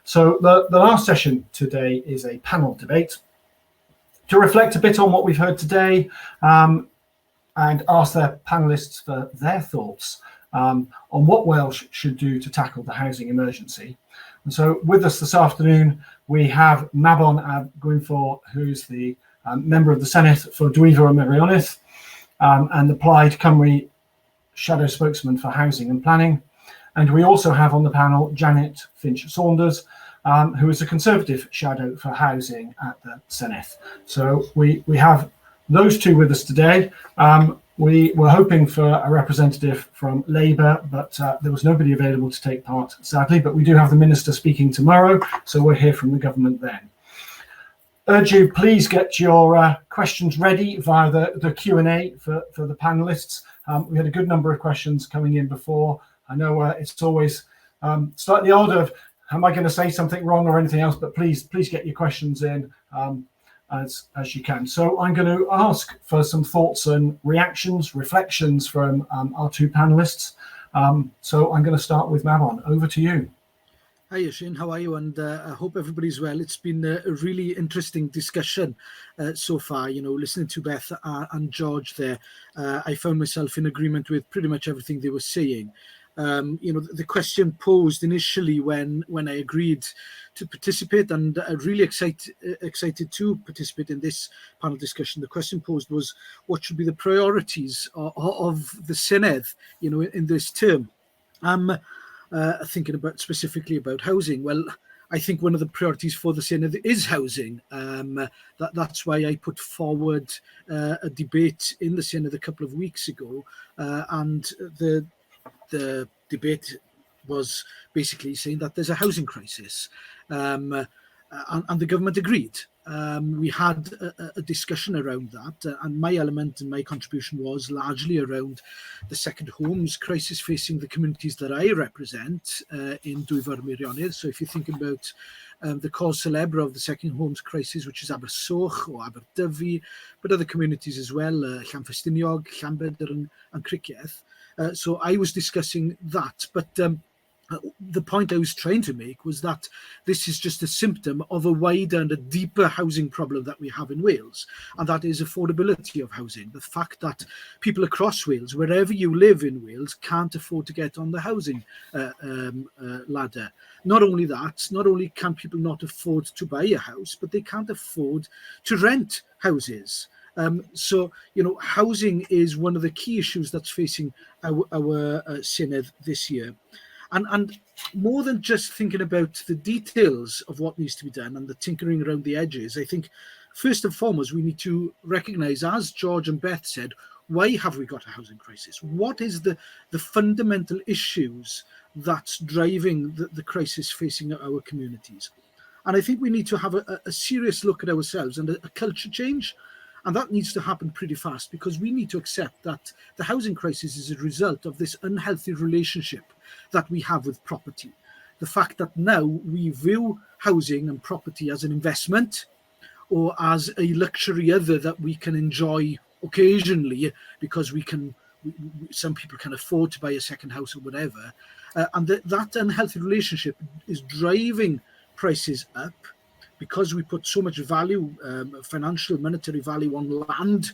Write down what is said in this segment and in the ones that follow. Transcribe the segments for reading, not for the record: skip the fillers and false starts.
So the last session today is a panel debate to reflect a bit on what we've heard today and ask their panelists for their thoughts on what Wales should do to tackle the housing emergency. And so with us this afternoon, we have Mabon Gwynfor, who's the member of the Senedd for Gwynfor and Meirionydd, and the Plaid Cymru shadow spokesman for housing and planning. And we also have on the panel Janet Finch-Saunders, who is a Conservative shadow for housing at the Senedd. So we have those two with us today. We were hoping for a representative from Labour, but there was nobody available to take part, sadly. But we do have the Minister speaking tomorrow, so we'll hear from the government then. Urge you, please get your questions ready via the Q&A for the panelists. We had a good number of questions coming in before. I know it's always slightly odd of, am I going to say something wrong or anything else? But please get your questions in as you can. So I'm going to ask for some thoughts and reactions, reflections from our two panelists. So I'm going to start with Mabon. Over to you. Hi, Shane. How are you? And I hope everybody's well. It's been a really interesting discussion so far. You know, listening to Beth and George there, I found myself in agreement with pretty much everything they were saying. You know, the question posed initially when I agreed to participate, and really excited to participate in this panel discussion. The question posed was, what should be the priorities of the Senedd, you know, in this term? Thinking specifically about housing. Well, I think one of the priorities for the Senedd is housing. That's why I put forward a debate in the Senedd a couple of weeks ago, and the debate was basically saying that there's a housing crisis, and the government agreed. We had a discussion around that, and my element and my contribution was largely around the second homes crisis facing the communities that I represent in Gwynfor and Meirionydd. So if you think about the cause célèbre of the second homes crisis, which is Abersoch or Aberdyfi, but other communities as well, Llanfestiniog, Llanbedr and Cricieth. So I was discussing that, but the point I was trying to make was that this is just a symptom of a wider and a deeper housing problem that we have in Wales, and that is affordability of housing. The fact that people across Wales, wherever you live in Wales, can't afford to get on the housing ladder. Not only that, not only can people not afford to buy a house, but they can't afford to rent houses. So, you know, housing is one of the key issues that's facing our Senedd this year. And more than just thinking about the details of what needs to be done and the tinkering around the edges, I think first and foremost, we need to recognise, as George and Beth said, why have we got a housing crisis? What is the fundamental issues that's driving the crisis facing our communities? And I think we need to have a serious look at ourselves and a culture change. And that needs to happen pretty fast, because we need to accept that the housing crisis is a result of this unhealthy relationship that we have with property. The fact that now we view housing and property as an investment or as a luxury other that we can enjoy occasionally because some people can afford to buy a second house or whatever. And that unhealthy relationship is driving prices up, because we put so much value, financial, monetary value on land,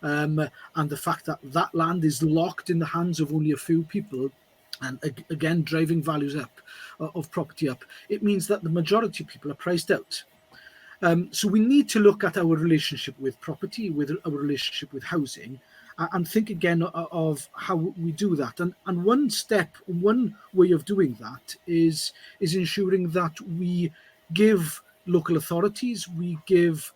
and the fact that that land is locked in the hands of only a few people, and again, driving values up of property up, it means that the majority of people are priced out. So we need to look at our relationship with property, with our relationship with housing, and think again of how we do that. And one way of doing that is ensuring that we give local authorities, we give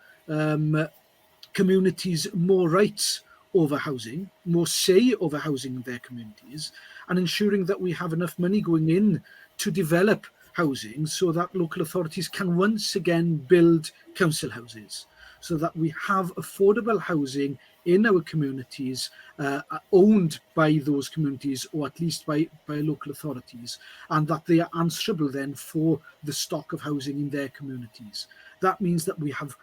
communities more rights over housing, more say over housing in their communities, and ensuring that we have enough money going in to develop housing so that local authorities can once again build council houses, so that we have affordable housing in our communities, owned by those communities, or at least by local authorities, and that they are answerable then for the stock of housing in their communities. That means that we have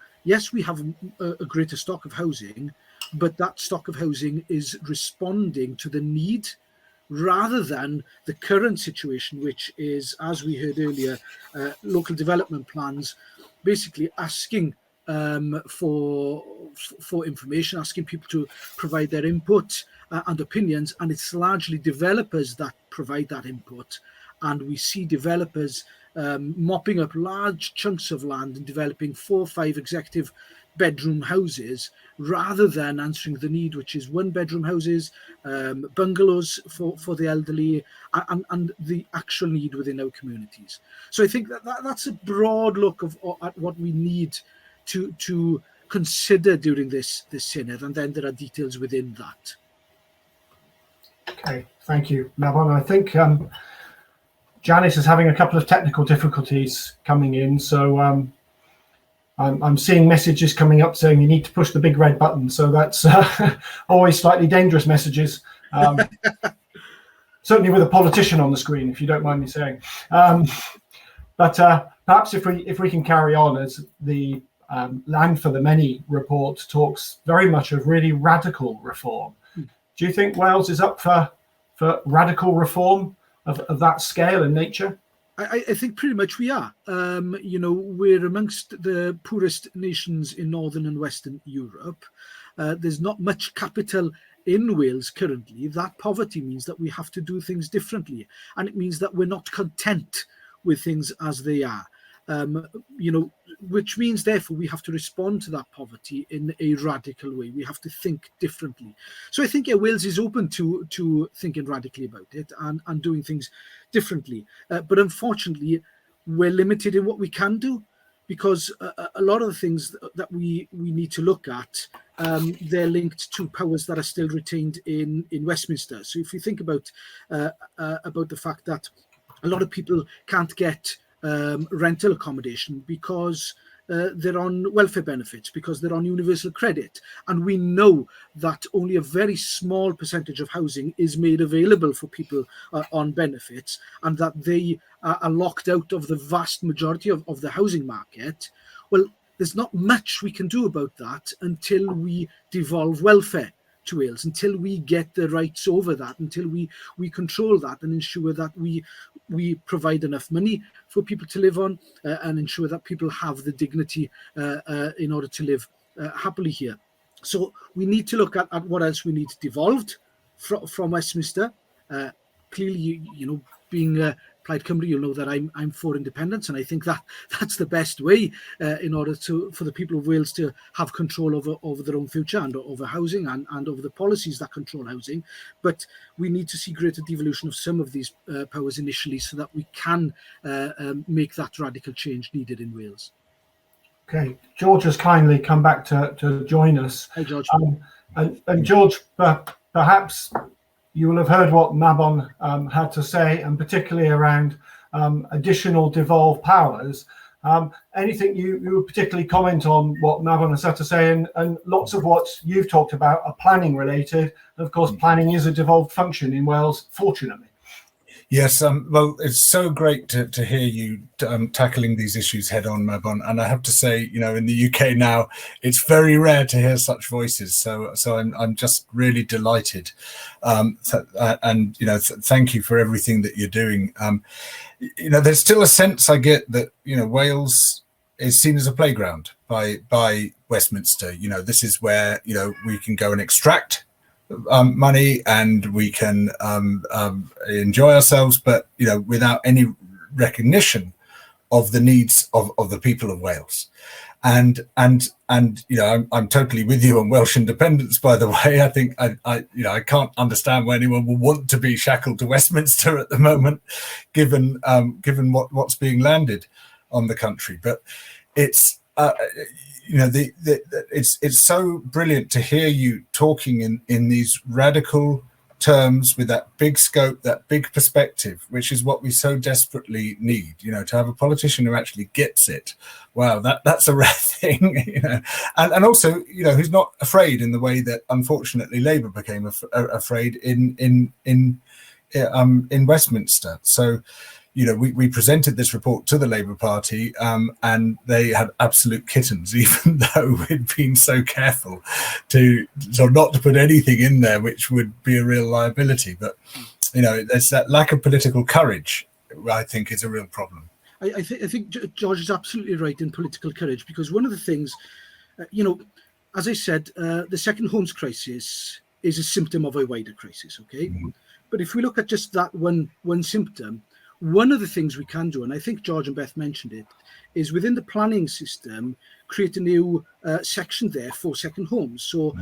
a greater stock of housing, but that stock of housing is responding to the need rather than the current situation, which is, as we heard earlier, local development plans basically asking for information, asking people to provide their input and opinions, and it's largely developers that provide that input. And we see developers mopping up large chunks of land and developing 4 or 5 executive bedroom houses rather than answering the need, which is 1-bedroom houses, bungalows for the elderly, and the actual need within our communities. So I think that's a broad look at what we need to consider during this synod, and then there are details within that. Okay, thank you, Mabon. I think Janice is having a couple of technical difficulties coming in, so I'm seeing messages coming up saying you need to push the big red button. So that's always slightly dangerous messages. Certainly with a politician on the screen, if you don't mind me saying. But perhaps if we can carry on, as the Land for the Many report talks very much of really radical reform. Do you think Wales is up for radical reform of that scale and nature? I think pretty much we are. We're amongst the poorest nations in Northern and Western Europe. There's not much capital in Wales currently. That poverty means that we have to do things differently. And it means that we're not content with things as they are. Which means, therefore, we have to respond to that poverty in a radical way. We have to think differently. So I think Wales is open to thinking radically about it and doing things differently. But unfortunately, we're limited in what we can do, because a lot of the things that we need to look at, they're linked to powers that are still retained in Westminster. So if you think about the fact that a lot of people can't get rental accommodation because they're on welfare benefits, because they're on universal credit. And we know that only a very small percentage of housing is made available for people on benefits, and that they are locked out of the vast majority of the housing market. Well, there's not much we can do about that until we devolve welfare to Wales, until we get the rights over that, until we control that and ensure that we provide enough money for people to live on, and ensure that people have the dignity in order to live happily here. So we need to look at what else we need devolved from Westminster. Clearly, being Plaid Cymru, you'll know that I'm for independence, and I think that's the best way in order for the people of Wales to have control over their own future and over housing and over the policies that control housing. But we need to see greater devolution of some of these powers initially, so that we can make that radical change needed in Wales. Okay, George has kindly come back to join us. Hi, George. And George, perhaps you will have heard what Mabon had to say, and particularly around additional devolved powers. Anything you would particularly comment on what Mabon has had to say, and lots of what you've talked about are planning related. Of course, planning is a devolved function in Wales, fortunately. Yes, well, it's so great to hear you tackling these issues head on, Mabon. And I have to say, in the UK now, it's very rare to hear such voices. So I'm just really delighted. Thank you for everything that you're doing. There's still a sense I get that, Wales is seen as a playground by Westminster. This is where, we can go and extract money, and we can enjoy ourselves, but without any recognition of the needs of the people of Wales. And I'm totally with you on Welsh independence, by the way. I think I can't understand why anyone will want to be shackled to Westminster at the moment, given what's being landed on the country. But it's it's so brilliant to hear you talking in these radical terms, with that big scope, that big perspective, which is what we so desperately need. To have a politician who actually gets it. Wow, that's a rare thing. And also, who's not afraid in the way that unfortunately Labour became afraid in Westminster. So, we presented this report to the Labour Party, and they had absolute kittens, even though we'd been so careful not to put anything in there which would be a real liability. But there's that lack of political courage, I think, is a real problem. I think George is absolutely right in political courage, because one of the things, as I said, the second homes crisis is a symptom of a wider crisis, okay? Mm-hmm. But if we look at just that one symptom, one of the things we can do, and I think George and Beth mentioned it, is within the planning system, create a new section there for second homes. So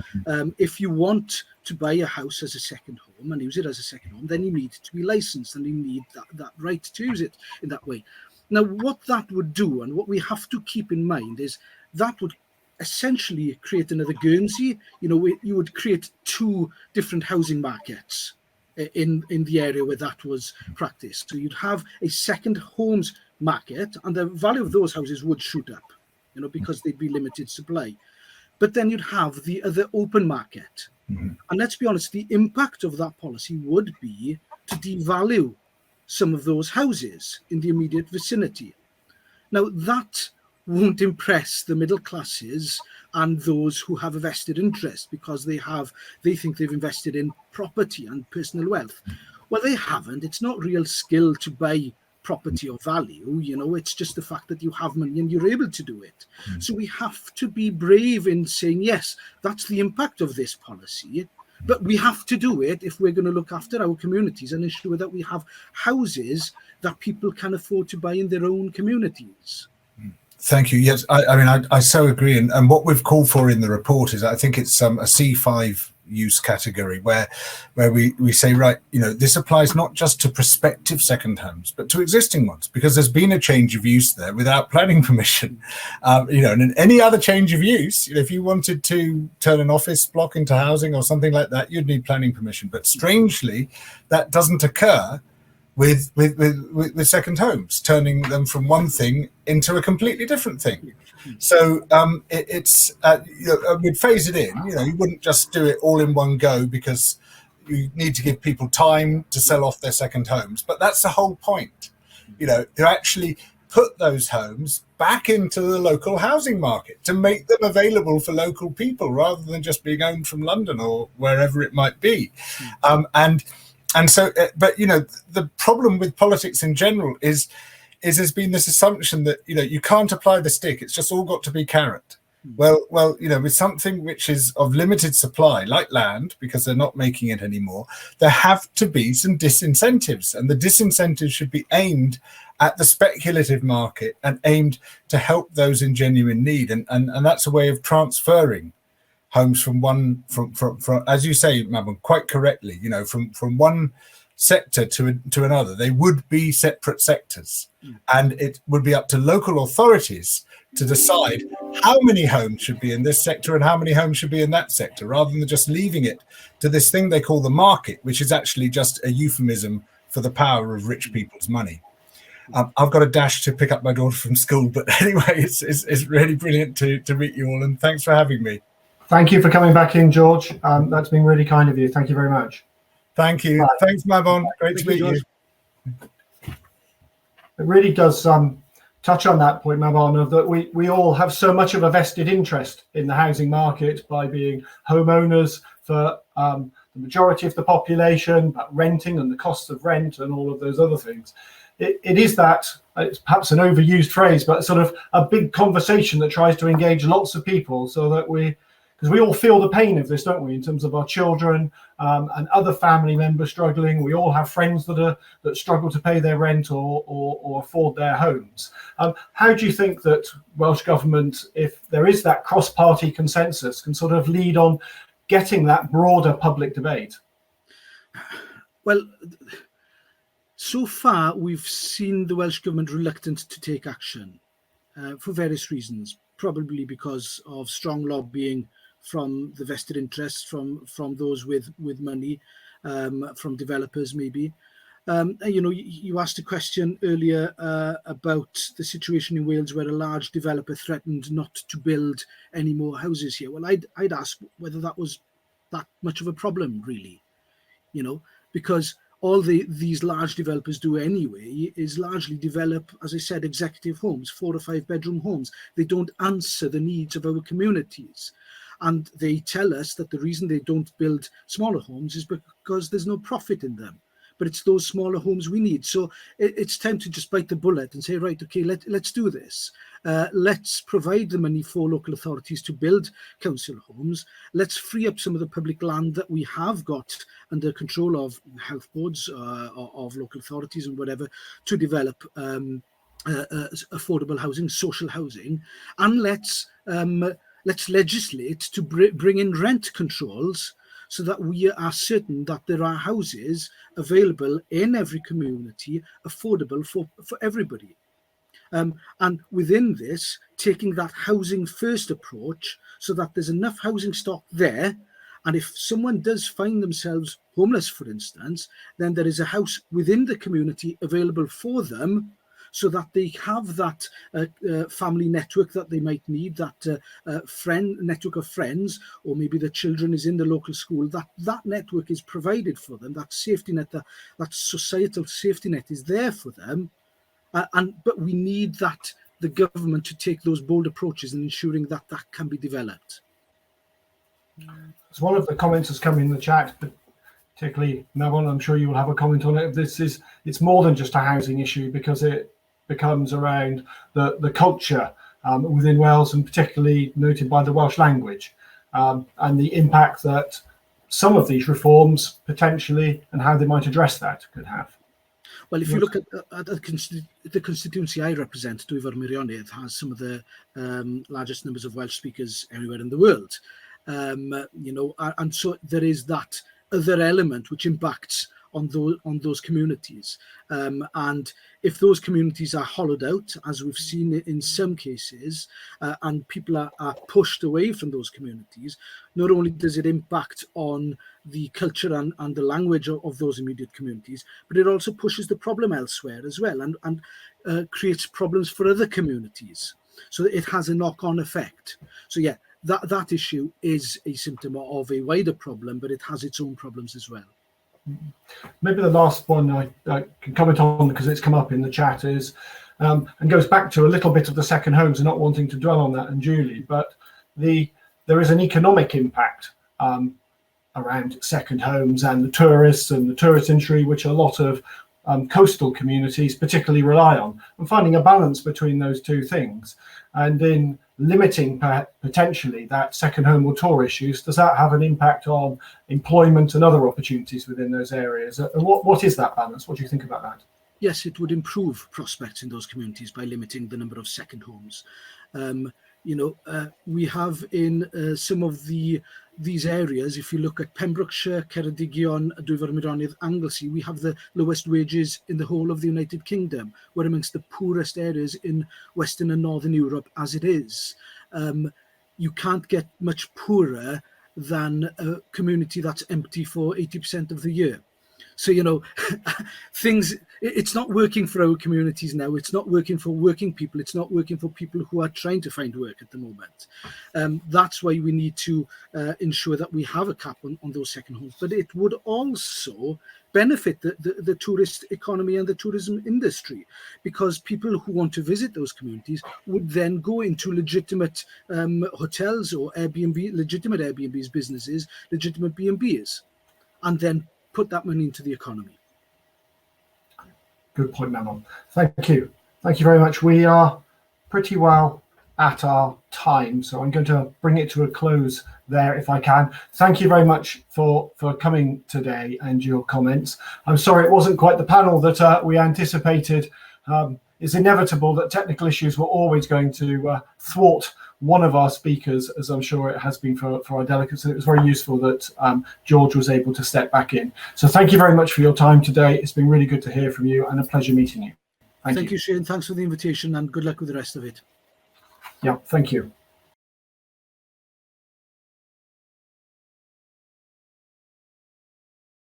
if you want to buy a house as a second home and use it as a second home, then you need to be licensed and you need that right to use it in that way. Now, what that would do, and what we have to keep in mind, is that would essentially create another Guernsey. You would create two different housing markets in the area where that was practiced. So you'd have a second homes market, and the value of those houses would shoot up, because they'd be limited supply. But then you'd have the other open market. Mm-hmm. And let's be honest, the impact of that policy would be to devalue some of those houses in the immediate vicinity. Now, that won't impress the middle classes and those who have a vested interest, because they think they've invested in property and personal wealth. Well, they haven't. It's not real skill to buy property or value. It's just the fact that you have money and you're able to do it. So we have to be brave in saying, yes, that's the impact of this policy, but we have to do it if we're going to look after our communities and ensure that we have houses that people can afford to buy in their own communities. Thank you. Yes, I so agree. And what we've called for in the report is, I think it's a C5 use category where we say, right, this applies not just to prospective second homes, but to existing ones, because there's been a change of use there without planning permission. And in any other change of use, if you wanted to turn an office block into housing or something like that, you'd need planning permission. But strangely, that doesn't occur with second homes, turning them from one thing into a completely different thing. So we'd phase it in. You wouldn't just do it all in one go, because you need to give people time to sell off their second homes. But that's the whole point, to actually put those homes back into the local housing market, to make them available for local people rather than just being owned from London or wherever it might be. And so, but the problem with politics in general is there's been this assumption that you can't apply the stick; it's just all got to be carrot. Well, with something which is of limited supply, like land, because they're not making it anymore, there have to be some disincentives, and the disincentives should be aimed at the speculative market and aimed to help those in genuine need, and that's a way of transferring homes from as you say, Mabon, quite correctly, from one sector to another. They would be separate sectors, and it would be up to local authorities to decide how many homes should be in this sector and how many homes should be in that sector, rather than just leaving it to this thing they call the market, which is actually just a euphemism for the power of rich people's money. I've got a dash to pick up my daughter from school, but anyway, it's really brilliant to meet you all, and thanks for having me. Thank you for coming back in, George. That's been really kind of you. Thank you very much. Thank you. Bye. Thanks, Mabon. Great to meet you. It really does touch on that point, Mabon, of that we all have so much of a vested interest in the housing market by being homeowners for the majority of the population, but renting and the cost of rent and all of those other things. It is that, it's perhaps an overused phrase, but sort of a big conversation that tries to engage lots of people, so that because we all feel the pain of this, don't we, in terms of our children and other family members struggling. We all have friends that struggle to pay their rent or afford their homes. How do you think that Welsh Government, if there is that cross-party consensus, can sort of lead on getting that broader public debate? Well, so far we've seen the Welsh Government reluctant to take action for various reasons, probably because of strong lobbying from the vested interests, from those with money, from developers maybe. You asked a question earlier about the situation in Wales where a large developer threatened not to build any more houses here. Well, I'd ask whether that was that much of a problem, really, because all these large developers do anyway is largely develop, as I said, executive homes, 4 or 5 bedroom homes. They don't answer the needs of our communities. And they tell us that the reason they don't build smaller homes is because there's no profit in them. but it's those smaller homes we need. So it's time to just bite the bullet and say, right, okay, let's do this. Let's provide the money for local authorities to build council homes. Let's free up some of the public land that we have got under control of health boards, of local authorities and whatever, to develop affordable housing, social housing, and let's legislate to bring in rent controls so that we are certain that there are houses available in every community, affordable for everybody. And within this, taking that housing first approach so that there's enough housing stock there. And if someone does find themselves homeless, for instance, then there is a house within the community available for them, so that they have that family network that they might need, that network of friends, or maybe the children is in the local school, that network is provided for them, that safety net, that societal safety net is there for them. But we need the government to take those bold approaches in ensuring that can be developed. As one of the comments has come in the chat, particularly Mabon, I'm sure you will have a comment on it. It's more than just a housing issue, because it becomes around the culture within Wales, and particularly noted by the Welsh language, and the impact that some of these reforms potentially and how they might address that could have. Well, if you look at the constituency I represent, Gwynfor Meirionnydd has some of the largest numbers of Welsh speakers anywhere in the world. And so there is that other element which impacts on those communities. And if those communities are hollowed out, as we've seen in some cases, and people are pushed away from those communities, not only does it impact on the culture and the language of those immediate communities, but it also pushes the problem elsewhere as well, and creates problems for other communities. So it has a knock-on effect. So yeah, that issue is a symptom of a wider problem, but it has its own problems as well. Maybe the last one I can comment on, because it's come up in the chat, is and goes back to a little bit of the second homes, and not wanting to dwell on that unduly, but there is an economic impact around second homes and the tourists and the tourist industry, which a lot of coastal communities particularly rely on, and finding a balance between those two things, and in limiting potentially that second home or tour issues. Does that have an impact on employment and other opportunities within those areas? And what is that balance? What do you think about that? Yes, it would improve prospects in those communities by limiting the number of second homes. We have in some of these areas, if you look at Pembrokeshire, Ceredigion, Gwynfor Meirionnydd, Anglesey, we have the lowest wages in the whole of the United Kingdom. We're amongst the poorest areas in Western and Northern Europe as it is. You can't get much poorer than a community that's empty for 80% of the year. So, it's not working for our communities now. It's not working for working people. It's not working for people who are trying to find work at the moment. That's why we need to ensure that we have a cap on those second homes. But it would also benefit the tourist economy and the tourism industry, because people who want to visit those communities would then go into legitimate hotels or legitimate Airbnbs, businesses, legitimate B&Bs, and then put that money into the economy. Good point, Mabon. Thank you. Thank you very much. We are pretty well at our time, so I'm going to bring it to a close there if I can. Thank you very much for coming today and your comments. I'm sorry it wasn't quite the panel that we anticipated. It's inevitable that technical issues were always going to thwart one of our speakers, as I'm sure it has been for our delegates. And it was very useful that George was able to step back in. So thank you very much for your time today. It's been really good to hear from you, and a pleasure meeting you. Thank you, Shane. Thanks for the invitation, and good luck with the rest of it. Yeah, thank you.